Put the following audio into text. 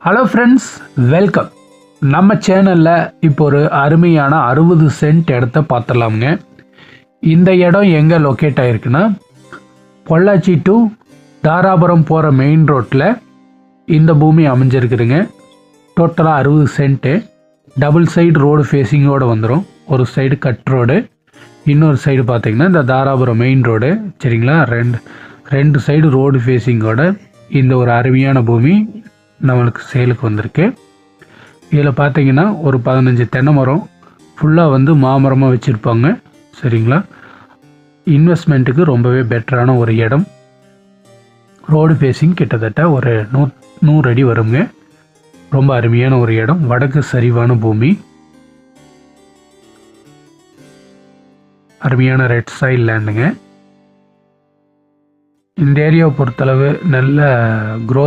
Hello friends, welcome. நம்ம சேனலில் இப்போ ஒரு அருமையான 60 சென்ட் இடத்த பார்த்துடலாமுங்க. இந்த இடம் எங்கே லொக்கேட் ஆகிருக்குன்னா, பொள்ளாச்சி டு தாராபுரம் போகிற மெயின் ரோட்டில் இந்த பூமி அமைஞ்சிருக்குதுங்க. டோட்டலாக 60 சென்ட்டு. டபுள் சைடு ரோடு ஃபேஸிங்கோடு வந்துடும். ஒரு சைடு கட் ரோடு, இன்னொரு சைடு பார்த்திங்கன்னா இந்த தாராபுரம் மெயின் ரோடு. சரிங்களா, ரெண்டு சைடு ரோடு ஃபேஸிங்கோட இந்த ஒரு அருமையான பூமி நம்மளுக்கு சேலுக்கு வந்திருக்கு. இதில் பார்த்தீங்கன்னா ஒரு 15 தென்னை மரம் ஃபுல்லாக வந்து மாமரமாக வச்சுருப்பாங்க. சரிங்களா, இன்வெஸ்ட்மெண்ட்டுக்கு ரொம்பவே பெட்டரான ஒரு இடம். ரோடு ஃபேஸிங் கிட்டத்தட்ட ஒரு 100 அடி வருங்க. ரொம்ப அருமையான ஒரு இடம். வடக்கு சரிவான பூமி, அருமையான ரெட் சாயில் லேண்டுங்க. இந்த ஏரியாவை பொறுத்தளவு நல்ல க்ரோத்